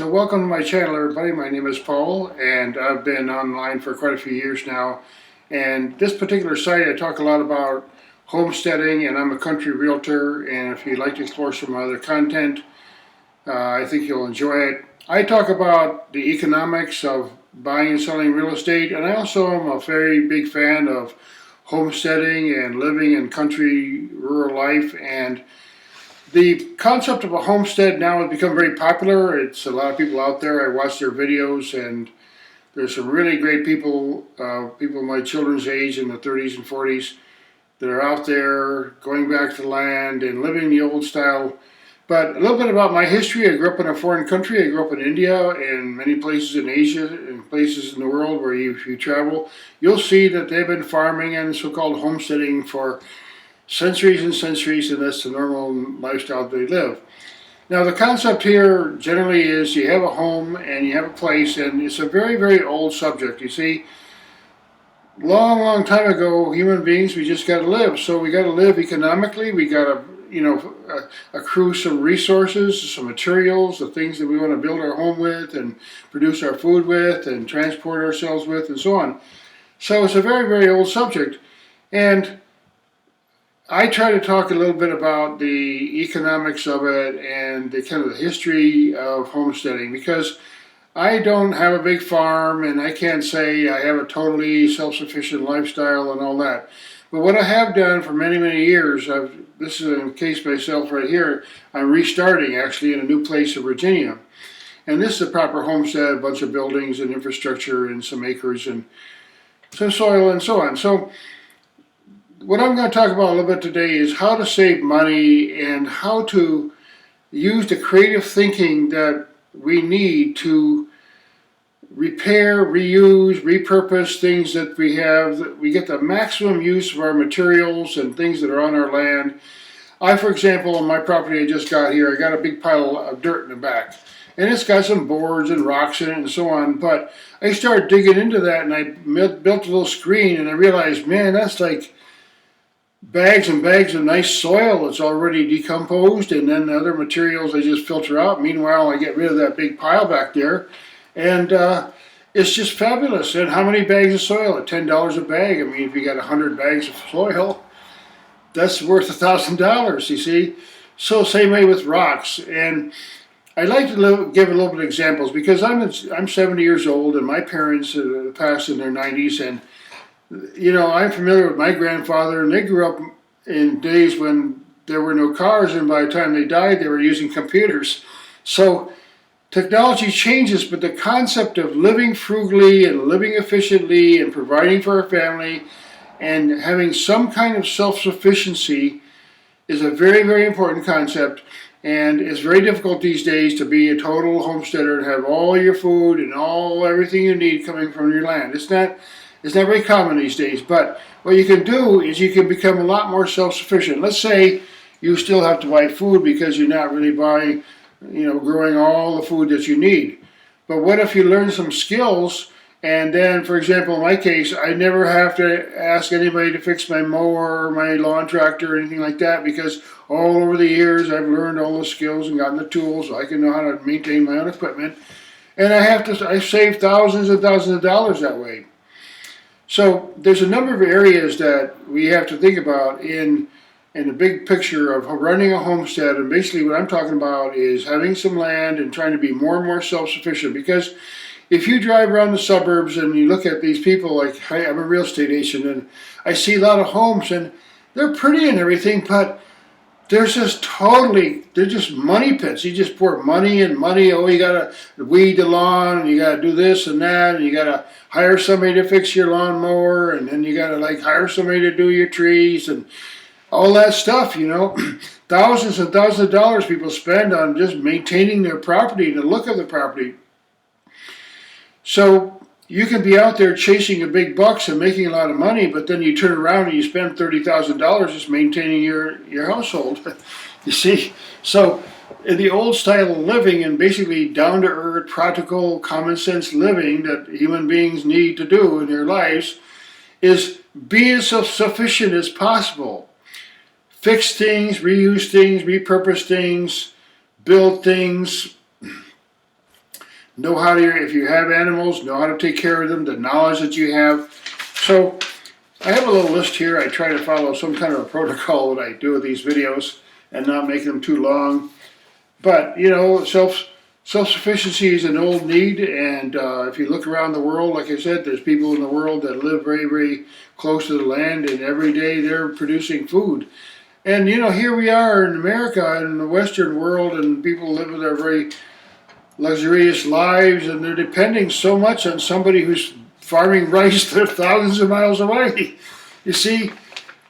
So welcome to my channel, everybody. My name is Paul, and I've been online for quite a few years now. And this particular site, I talk a lot about homesteading, and I'm a country realtor. And if you'd like to explore some other content, I think you'll enjoy it. I talk about the economics of buying and selling real estate, and I also am a very big fan of homesteading and living in country rural life. And the concept of a homestead now has become very popular. It's a lot of people out there. I watch their videos, and there's some really great people, people my children's age in the 30s and 40s, that are out there going back to the land and living the old style. But a little bit about my history. I grew up in a foreign country. I grew up in India and many places in Asia and places in the world where if you travel, you'll see that they've been farming and so-called homesteading for centuries and centuries, and that's the normal lifestyle they live. Now the concept here generally is you have a home and you have a place, and it's a very, very old subject. You see, long time ago, human beings, we just got to live. So we got to live economically. We got to, accrue some resources, some materials, the things that we want to build our home with and produce our food with and transport ourselves with and so on. So it's a very, very old subject. And I try to talk a little bit about the economics of it and the kind of the history of homesteading, because I don't have a big farm and I can't say I have a totally self-sufficient lifestyle and all that. But what I have done for many, many years, this is a case myself right here, I'm restarting actually in a new place in Virginia. And this is a proper homestead, a bunch of buildings and infrastructure and some acres and some soil and so on. So what I'm going to talk about a little bit today is how to save money and how to use the creative thinking that we need to repair, reuse, repurpose things that we have, that we get the maximum use of our materials and things that are on our land. For example, on my property I just got here, I got a big pile of dirt in the back. And it's got some boards and rocks in it and so on. But I started digging into that and I built a little screen, and I realized, man, that's like bags and bags of nice soil that's already decomposed, and then the other materials I just filter out. Meanwhile, I get rid of that big pile back there, and it's just fabulous. And how many bags of soil? At $10 a bag. I mean, if you got 100 bags of soil, that's worth $1,000, you see. So same way with rocks. And I like to give a little bit of examples, because I'm 70 years old, and my parents passed in their 90s, and I'm familiar with my grandfather, and they grew up in days when there were no cars, and by the time they died, they were using computers. So technology changes, but the concept of living frugally and living efficiently and providing for our family and having some kind of self-sufficiency is a very, very important concept. And it's very difficult these days to be a total homesteader and have all your food and everything you need coming from your land. It's not very common these days, but what you can do is you can become a lot more self-sufficient. Let's say you still have to buy food because you're not really buying, growing all the food that you need. But what if you learn some skills, and then, for example, in my case, I never have to ask anybody to fix my mower or my lawn tractor or anything like that, because all over the years I've learned all the skills and gotten the tools so I can know how to maintain my own equipment. And I save thousands and thousands of dollars that way. So there's a number of areas that we have to think about in the big picture of running a homestead. And basically what I'm talking about is having some land and trying to be more and more self-sufficient. Because if you drive around the suburbs and you look at these people, like I'm a real estate agent, and I see a lot of homes, and they're pretty and everything, but they're just money pits. You just pour money and money. Oh, you gotta weed the lawn, and you gotta do this and that, and you gotta hire somebody to fix your lawnmower, and then you gotta hire somebody to do your trees and all that stuff. Thousands and thousands of dollars people spend on just maintaining their property, the look of the property. So you can be out there chasing a big bucks and making a lot of money, but then you turn around and you spend $30,000 just maintaining your household. You see? So in the old style of living, and basically down-to-earth, practical, common-sense living that human beings need to do in their lives, is be as self-sufficient as possible. Fix things, reuse things, repurpose things, build things, know how to, if you have animals, know how to take care of them, the knowledge that you have. So I have a little list here. I try to follow some kind of a protocol that I do with these videos and not make them too long. But, you know, self-sufficiency is an old need, and if you look around the world, like I said, there's people in the world that live very, very close to the land, and every day they're producing food. And, you know, here we are in America, in the Western world, and people live their very luxurious lives, and they're depending so much on somebody who's farming rice that are thousands of miles away. You see,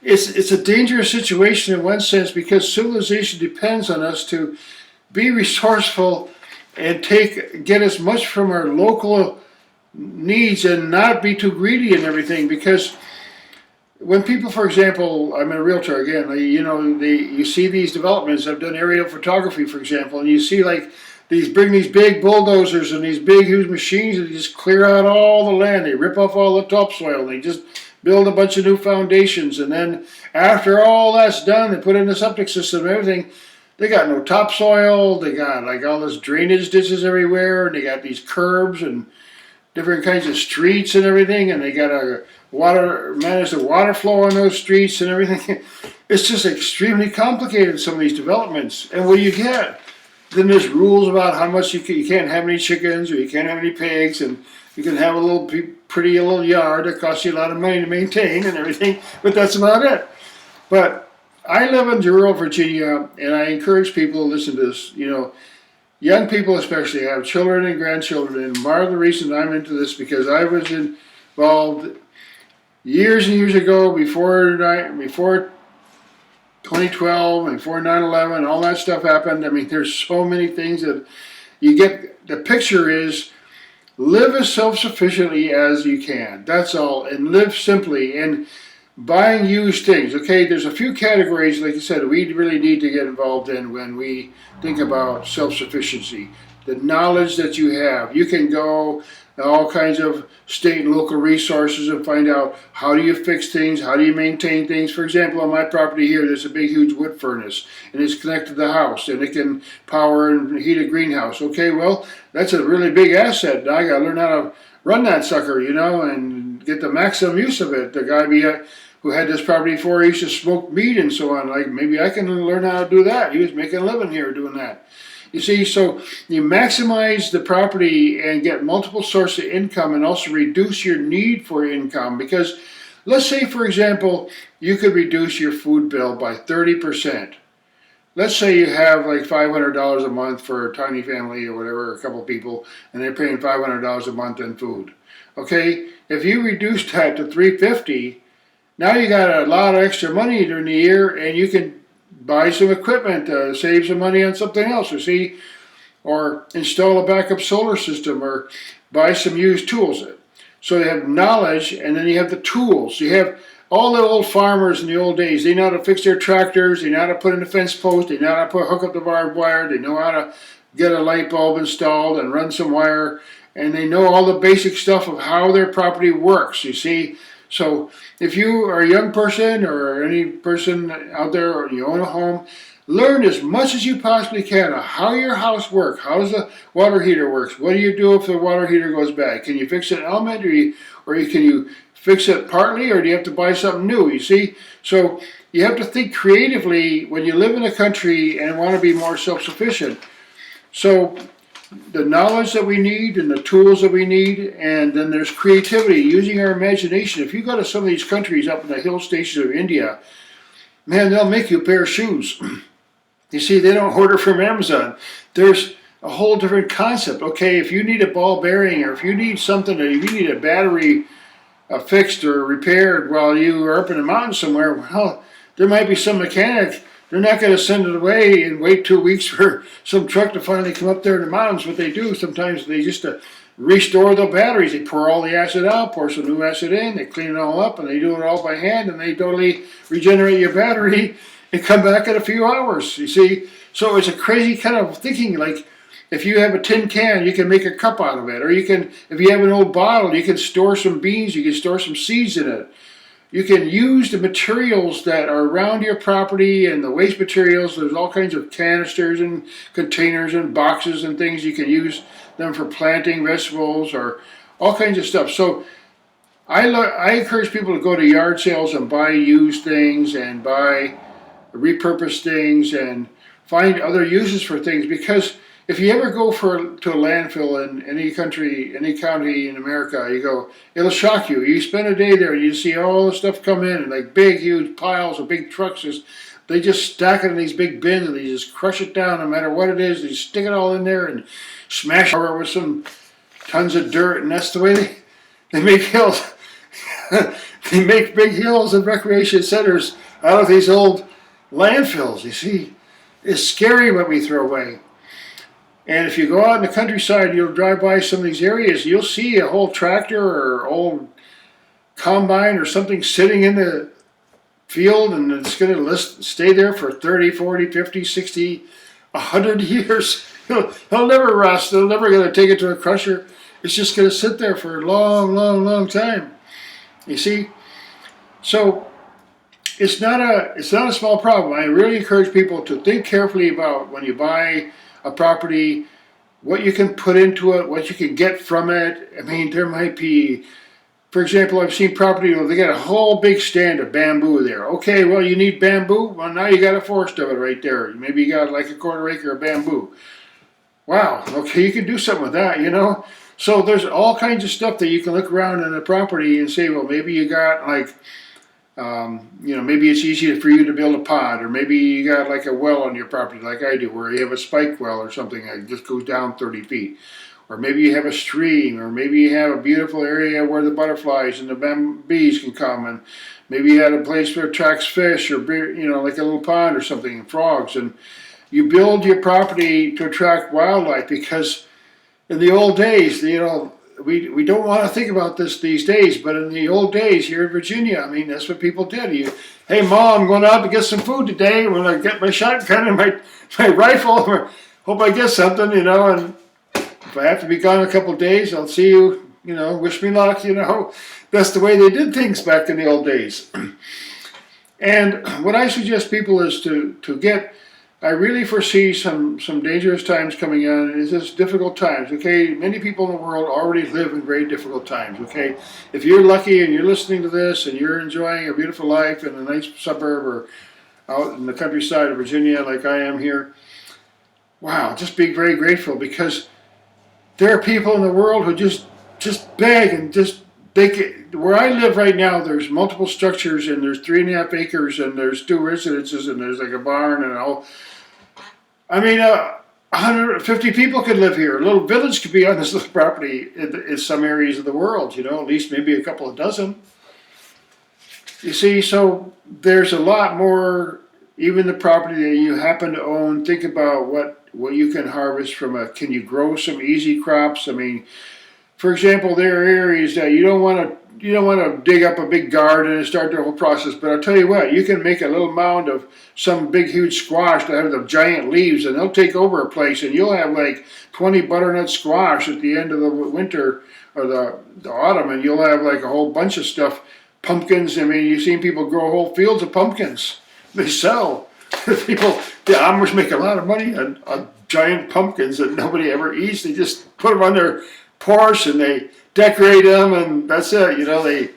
it's a dangerous situation in one sense, because civilization depends on us to be resourceful and get as much from our local needs and not be too greedy and everything. Because when people, for example, I'm a realtor again, you know, you see these developments. I've done aerial photography, for example, and you see like bring these big bulldozers and these big huge machines and just clear out all the land. They rip off all the topsoil. They just build a bunch of new foundations, and then after all that's done, they put in the septic system and everything. They got no topsoil. They got like all this drainage ditches everywhere, and they got these curbs and different kinds of streets and everything, and they got to manage the water flow on those streets and everything. It's just extremely complicated, some of these developments. And what do you get? Then there's rules about how much you can't have any chickens, or you can't have any pigs, and you can have a little pretty little yard that costs you a lot of money to maintain and everything, but that's about it. But I live in rural Virginia, and I encourage people to listen to this. You know, young people especially have children and grandchildren, and part of the reason I'm into this because I was involved years and years ago before 2012 and before 9/11, all that stuff happened. I mean, there's so many things that you get. The picture is live as self-sufficiently as you can. That's all, and live simply. And buying used things. Okay, there's a few categories, like I said, we really need to get involved in when we think about self-sufficiency. The knowledge that you have. You can go all kinds of state and local resources and find out how do you fix things, how do you maintain things. For example, on my property here, there's a big huge wood furnace, and it's connected to the house, and it can power and heat a greenhouse. Okay, well, that's a really big asset. Now I got to learn how to run that sucker, you know, and get the maximum use of it. The guy who had this property before, he used to smoke meat and so on. Like, maybe I can learn how to do that. He was making a living here doing that. You see, so you maximize the property and get multiple sources of income, and also reduce your need for income. Because let's say, for example, you could reduce your food bill by 30%. Let's say you have like $500 a month for a tiny family or whatever, a couple people, and they're paying $500 a month in food. Okay, if you reduce that to $350, now you got a lot of extra money during the year, and you can buy some equipment to save some money on something else, or install a backup solar system, or buy some used tools. So you have knowledge, and then you have the tools. You have all the old farmers in the old days. They know how to fix their tractors. They know how to put in a fence post. They know how to hook up the barbed wire. They know how to get a light bulb installed and run some wire. And they know all the basic stuff of how their property works, you see. So if you are a young person or any person out there, or you own a home, learn as much as you possibly can of how your house works. How does the water heater works? What do you do if the water heater goes bad? Can you fix an element, or can you fix it partly, or do you have to buy something new? You see, so you have to think creatively when you live in a country and want to be more self-sufficient. So the knowledge that we need and the tools that we need, and then there's creativity, using our imagination. If you go to some of these countries up in the hill stations of India, man, they'll make you a pair of shoes. You see, they don't order from Amazon. There's a whole different concept. Okay, if you need a ball bearing, or if you need something, or if you need a battery fixed or repaired while you are up in the mountains somewhere, well, there might be some mechanic. They're not going to send it away and wait 2 weeks for some truck to finally come up there in the mountains. What they do, sometimes they just restore the batteries. They pour all the acid out, pour some new acid in, they clean it all up, and they do it all by hand, and they totally regenerate your battery and come back in a few hours, you see. So it's a crazy kind of thinking, like if you have a tin can, you can make a cup out of it. Or you can, if you have an old bottle, you can store some beans, you can store some seeds in it. You can use the materials that are around your property and the waste materials. There's all kinds of canisters and containers and boxes and things. You can use them for planting vegetables or all kinds of stuff. So I encourage people to go to yard sales and buy used things and buy repurposed things and find other uses for things, because if you ever go to a landfill in any country, any county in America, you go, it'll shock you. You spend a day there and you see all the stuff come in, like big, huge piles of big trucks. They just stack it in these big bins and they just crush it down no matter what it is. They stick it all in there and smash it over with some tons of dirt, and that's the way they make hills. They make big hills and recreation centers out of these old landfills. You see, it's scary what we throw away. And if you go out in the countryside, you'll drive by some of these areas, you'll see a whole tractor or old combine or something sitting in the field, and it's going to stay there for 30, 40, 50, 60, 100 years. It'll never rust. They're never going to take it to a crusher. It's just going to sit there for a long, long, long time. You see? So it's not a small problem. I really encourage people to think carefully about when you buy a property, what you can put into it, what you can get from it. I mean, there might be, for example, I've seen property where they got a whole big stand of bamboo there. Okay, well, you need bamboo? Well, now you got a forest of it right there. Maybe you got like a quarter acre of bamboo. Wow, okay, you can do something with that, you know? So there's all kinds of stuff that you can look around in a property and say, well, maybe you got like, maybe it's easier for you to build a pond, or maybe you got like a well on your property like I do, where you have a spike well or something that just goes down 30 feet. Or maybe you have a stream, or maybe you have a beautiful area where the butterflies and the bees can come, and maybe you had a place where it attracts fish, or like a little pond or something, and frogs. And you build your property to attract wildlife, because in the old days, we don't want to think about this these days, but in the old days here in Virginia, I mean, that's what people did. Hey, Mom, I'm going out to get some food today. When I get my shotgun and my rifle, hope I get something, and if I have to be gone a couple of days, I'll see you, wish me luck, That's the way they did things back in the old days. And what I suggest people is to get, I really foresee some dangerous times coming on. It's just difficult times, okay? Many people in the world already live in very difficult times, okay? If you're lucky and you're listening to this and you're enjoying a beautiful life in a nice suburb or out in the countryside of Virginia like I am here, wow, just be very grateful, because there are people in the world who just beg and where I live right now, there's multiple structures, and there's 3.5 acres, and there's 2 residences, and there's like a barn and all. I mean, 150 people could live here. A little village could be on this little property in some areas of the world, at least maybe a couple of dozen. You see, so there's a lot more, even the property that you happen to own. Think about what you can harvest can you grow some easy crops? I mean, for example, there are areas that you don't want to dig up a big garden and start the whole process. But I'll tell you what, you can make a little mound of some big, huge squash that have the giant leaves, and they'll take over a place, and you'll have like 20 butternut squash at the end of the winter or the autumn, and you'll have like a whole bunch of stuff. Pumpkins, I mean, you've seen people grow whole fields of pumpkins. They sell. The Amish make a lot of money on giant pumpkins that nobody ever eats. They just put them on their porch and they decorate them, and that's it.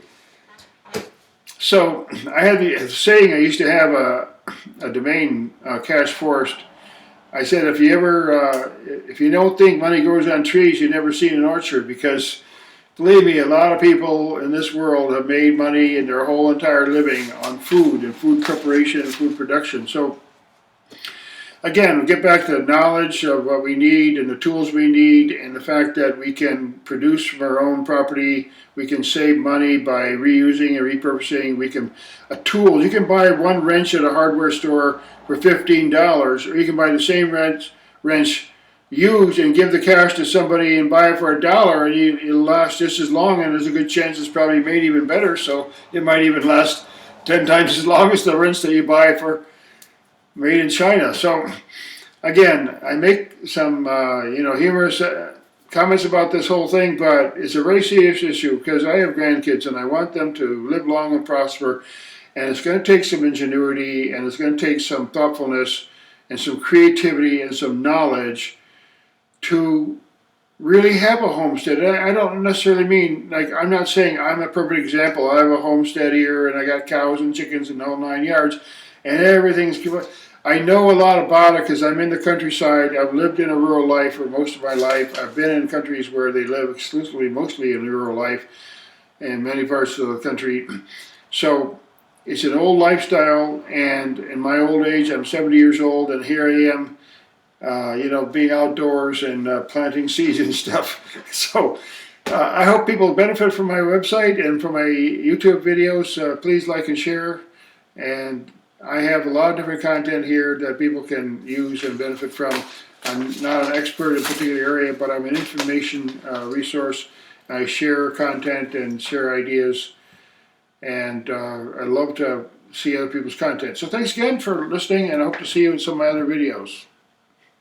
So I had the saying, I used to have a domain, Cash Forest. I said, if you don't think money grows on trees, you've never seen an orchard, because believe me, a lot of people in this world have made money in their whole entire living on food and food preparation and food production. So again, we get back to the knowledge of what we need and the tools we need, and the fact that we can produce from our own property. We can save money by reusing and repurposing. You can buy one wrench at a hardware store for $15, or you can buy the same wrench used and give the cash to somebody and buy it for $1, and it'll last just as long, and there's a good chance it's probably made even better, so it might even last 10 times as long as the wrench that you buy for made in China. So again, I make some humorous comments about this whole thing, but it's a very serious issue because I have grandkids and I want them to live long and prosper. And it's going to take some ingenuity, and it's going to take some thoughtfulness and some creativity and some knowledge to really have a homestead. I don't necessarily mean, like, I'm not saying I'm a perfect example. I have a homestead here and I got cows and chickens and the whole 9 yards and everything's good. I know a lot about it because I'm in the countryside. I've lived in a rural life for most of my life. I've been in countries where they live exclusively, mostly in rural life in many parts of the country. So it's an old lifestyle, and in my old age, I'm 70 years old, and here I am, being outdoors and planting seeds and stuff. So I hope people benefit from my website and from my YouTube videos. Please like and share. And I have a lot of different content here that people can use and benefit from. I'm not an expert in a particular area, but I'm an information resource. I share content and share ideas, and I love to see other people's content. So thanks again for listening, and I hope to see you in some of my other videos.